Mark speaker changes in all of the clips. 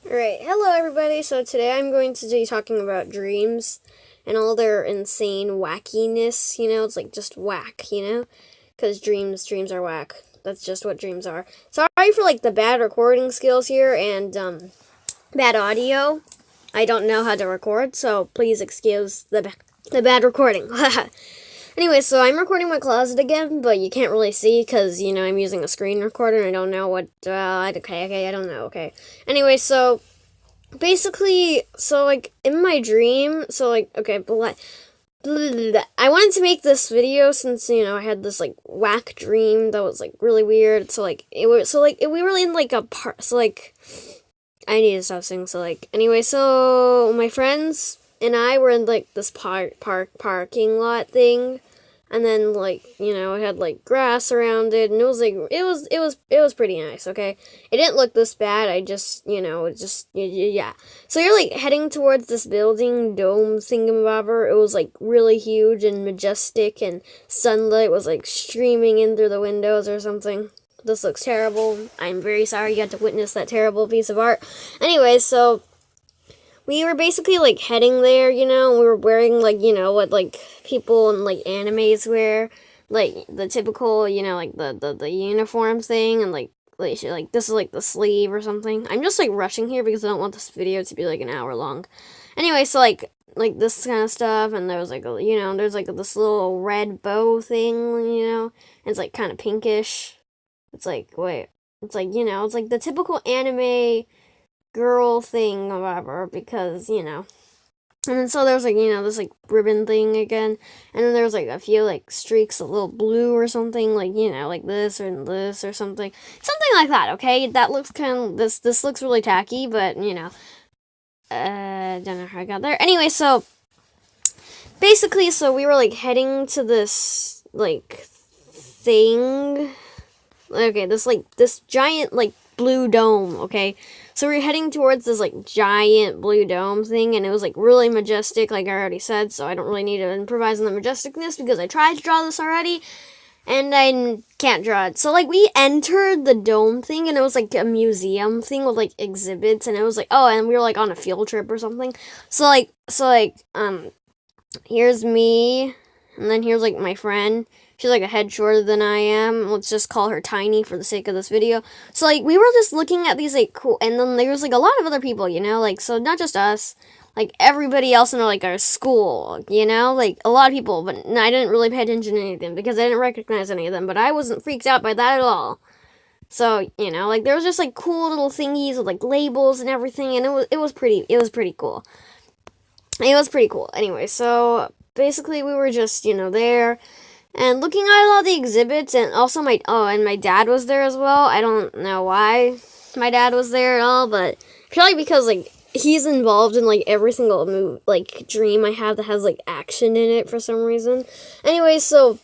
Speaker 1: Alright, hello everybody. So today I'm going to be talking about dreams and all their insane wackiness, it's like just whack, Because dreams are whack. That's just what dreams are. Sorry for like the bad recording skills here and bad audio. I don't know how to record, so please excuse the bad recording. Anyway, so I'm recording my closet again, but you can't really see because, I'm using a screen recorder and I don't know what, okay, I don't know, okay. Anyway, so, basically, in my dream, okay, I wanted to make this video since, I had this, whack dream that was, really weird, we were in, a park, I need to stop saying, anyway, so, my friends and I were in, this parking lot thing, and then, it had, grass around it, and it was pretty nice, okay? It didn't look this bad, I just, yeah. So you're, heading towards this building, dome thingamabobber. It was, really huge and majestic, and sunlight was, streaming in through the windows or something. This looks terrible. I'm very sorry you had to witness that terrible piece of art. Anyway, so we were basically, heading there, and we were wearing, what, people in, animes wear, the typical, the uniform thing, and, this is, the sleeve or something. I'm just, rushing here because I don't want this video to be, an hour long. Anyway, so, this kind of stuff, and there was, there's, this little red bow thing, and it's, kind of pinkish. It's, wait, it's, it's, the typical anime girl thing or whatever, because, And then so there was, this, ribbon thing again. And then there was, a few, streaks of little blue or something, this or something. Something like that, okay? That looks kind of, this looks really tacky, but, don't know how I got there. Anyway, so, basically, so we were, heading to this, thing. Okay, this giant, blue dome, okay? So we were heading towards this, giant blue dome thing, and it was, really majestic, like I already said, so I don't really need to improvise on the majesticness, because I tried to draw this already, and I can't draw it. So, we entered the dome thing, and it was, a museum thing with, exhibits, and it was, oh, and we were, on a field trip or something. So, here's me, and then here's, my friend. She's, a head shorter than I am. Let's just call her Tiny for the sake of this video. So, we were just looking at these, cool... And then there was, a lot of other people, so not just us. Everybody else in, our school, a lot of people. But I didn't really pay attention to any of them because I didn't recognize any of them. But I wasn't freaked out by that at all. So, there was just, cool little thingies with, labels and everything. And it was pretty cool. It was pretty cool. Anyway, so, basically, we were just, there... And looking at all the exhibits, and also my dad was there as well. I don't know why my dad was there at all, but probably because, he's involved in, every single move, dream I have that has, action in it for some reason. Anyway, so,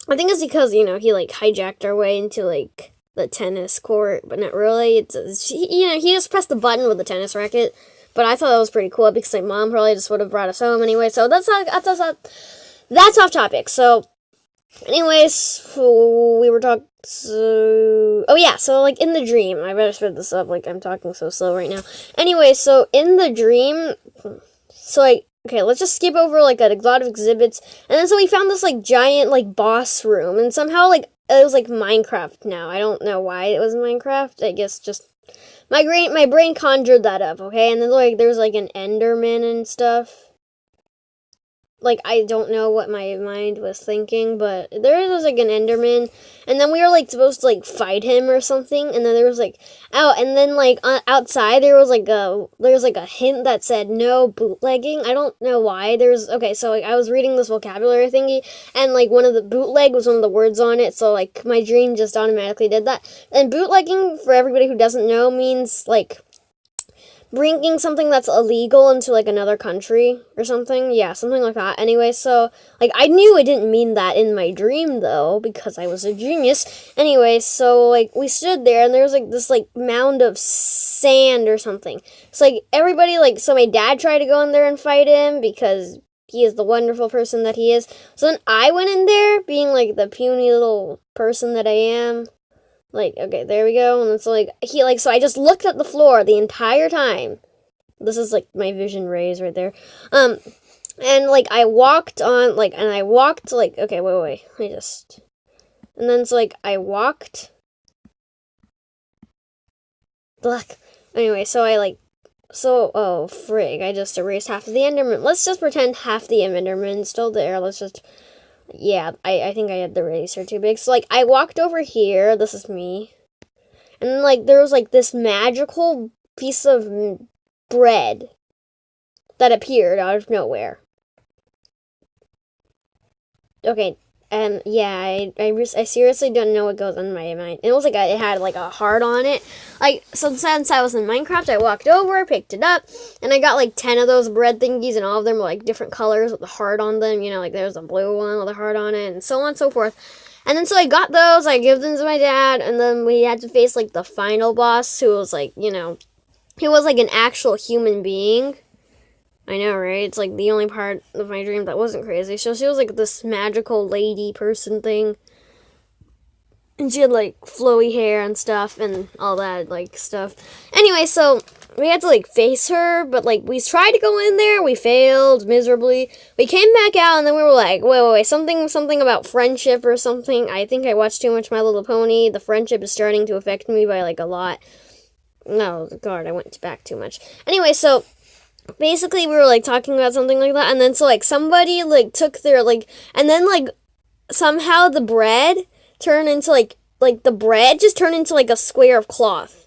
Speaker 1: I think it's because, he, hijacked our way into, the tennis court, but not really. He just pressed the button with the tennis racket, but I thought that was pretty cool because, mom probably just would have brought us home anyway, so that's off topic, so... Anyways, we were talking, oh yeah, so, in the dream, I better speed this up, I'm talking so slow right now. Anyway, so, in the dream, so, okay, let's just skip over, a lot of exhibits, and then so we found this, giant, boss room, and somehow, it was, Minecraft now. I don't know why it was Minecraft, I guess just, my brain conjured that up, okay, and then, there's, an Enderman and stuff. I don't know what my mind was thinking, but there was, an Enderman, and then we were, supposed to, fight him or something, and then there was, and then, outside, there was, a hint that said, no bootlegging. I don't know why. Okay, so, I was reading this vocabulary thingy, and, one of the bootleg was one of the words on it, so, my dream just automatically did that. And bootlegging, for everybody who doesn't know, means, bringing something that's illegal into, another country or something. Yeah, something like that. Anyway, so, I knew it didn't mean that in my dream, though, because I was a genius. Anyway, so, we stood there, and there was, this, mound of sand or something. So, everybody, so my dad tried to go in there and fight him, because he is the wonderful person that he is. So then I went in there, being, the puny little person that I am. Like, okay, there we go. And it's like, so I just looked at the floor the entire time. This is like my vision rays right there. And like I walked on, like, and I walked, like, okay, wait. And then it's like I walked. Black. Anyway, so oh, frig, I just erased half of the Enderman. Let's just pretend half the Enderman's still there. Yeah, I think I had the eraser too big. So, like, I walked over here. This is me. And then, like, there was, like, this magical piece of bread that appeared out of nowhere. Okay, yeah, I seriously don't know what goes on in my mind. It was like it had like a heart on it. Like, so since I was in Minecraft, I walked over, picked it up, and I got like 10 of those bread thingies, and all of them were like different colors with a heart on them. You know, like there's a blue one with a heart on it, and so on and so forth. And then so I got those, I gave them to my dad, and then we had to face like the final boss, who was like, you know, he was like an actual human being. I know, right? It's like the only part of my dream that wasn't crazy. So she was like this magical lady person thing. And she had like flowy hair and stuff and all that like stuff. Anyway, so we had to like face her, but like we tried to go in there, we failed miserably. We came back out and then we were like, wait, something about friendship or something. I think I watched too much My Little Pony. The friendship is starting to affect me by like a lot. No, God, I went back too much. Anyway, so basically we were like talking about something like that, and then so like somebody like took their like, and then like somehow the bread turned into like the bread just turned into like a square of cloth.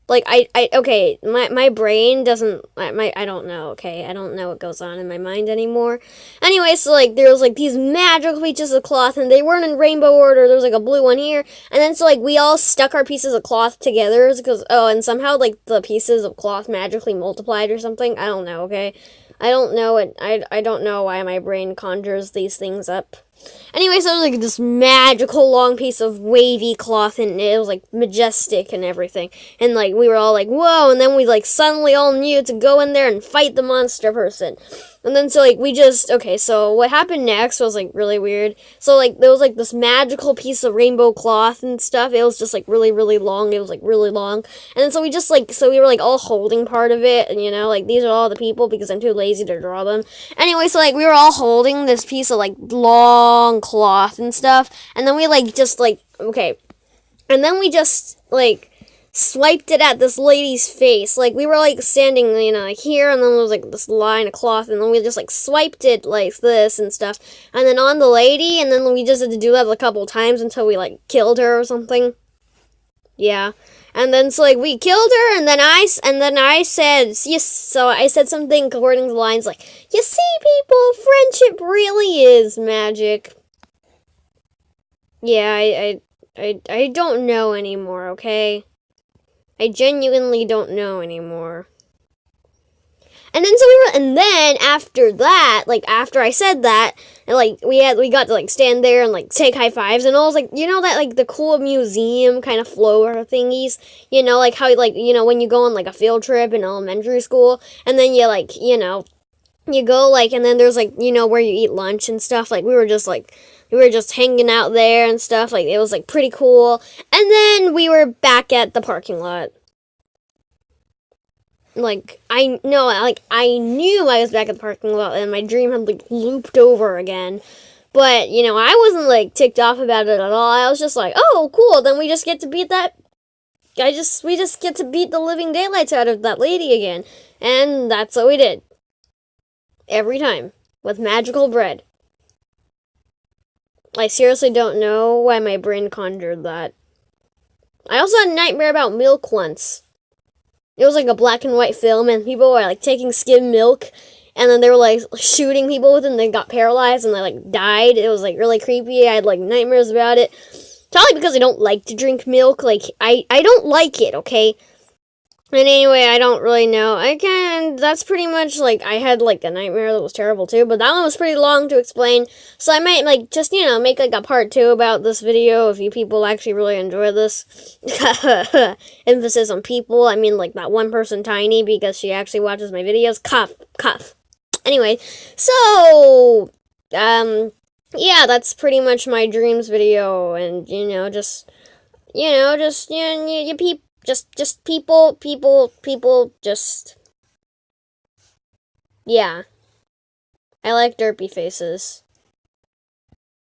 Speaker 1: Like okay, my brain doesn't, I don't know, okay, I don't know what goes on in my mind anymore. Anyway, so like there was like these magical pieces of cloth, and they weren't in rainbow order. There was like a blue one here, and then so like we all stuck our pieces of cloth together because and somehow like the pieces of cloth magically multiplied or something. I don't know, okay, I don't know it. I don't know why my brain conjures these things up. Anyway, so it was like this magical long piece of wavy cloth, and it was like majestic and everything. And like we were all like, whoa, and then we like suddenly all knew to go in there and fight the monster person. And then so like we just, okay, so what happened next was like really weird. So like there was like this magical piece of rainbow cloth and stuff. It was just like really, really long. It was like really long. And then so we just like, so we were like all holding part of it, and you know, like these are all the people because I'm too lazy to draw them. Anyway, so like we were all holding this piece of like long cloth and stuff. And then we like just like, okay. And then we just like swiped it at this lady's face. Like, we were, like, standing, you know, like, here, and then there was, like, this line of cloth, and then we just, like, swiped it like this and stuff, and then on the lady, and then we just had to do that a couple times until we, like, killed her or something. Yeah. And then, so, like, we killed her, and then I said, yes, so I said something according to the lines, like, you see, people, friendship really is magic. Yeah, I don't know anymore, okay? I genuinely don't know anymore. And then and then after that, like after I said that, and like we got to like stand there and like take high fives, and I was like, you know that like the cool museum kind of floor thingies, you know, like how like, you know, when you go on like a field trip in elementary school, and then you like, you know, you go like, and then there's like, you know, where you eat lunch and stuff. Like we were just hanging out there and stuff. Like it was like pretty cool. And then we were back at the parking lot. Like I knew I was back at the parking lot, and my dream had like looped over again. But you know, I wasn't like ticked off about it at all. I was just like, oh, cool. Then we just get to beat that. We just get to beat the living daylights out of that lady again, and that's what we did. Every time. With magical bread. I seriously don't know why my brain conjured that. I also had a nightmare about milk once. It was like a black and white film, and people were like taking skim milk, and then they were like shooting people with it, and they got paralyzed, and they like died. It was like really creepy. I had like nightmares about it. Probably because I don't like to drink milk. Like, I don't like it, okay? And anyway, I don't really know. That's pretty much, like, I had, like, a nightmare that was terrible, too. But that one was pretty long to explain. So I might, like, just, you know, make, like, a part 2 about this video if you people actually really enjoy this. Emphasis on people. I mean, like, that one person, Tiny, because she actually watches my videos. Cough. Anyway, so, yeah, that's pretty much my dreams video. And, you know, just... You know, just just people, just yeah. I like derpy faces.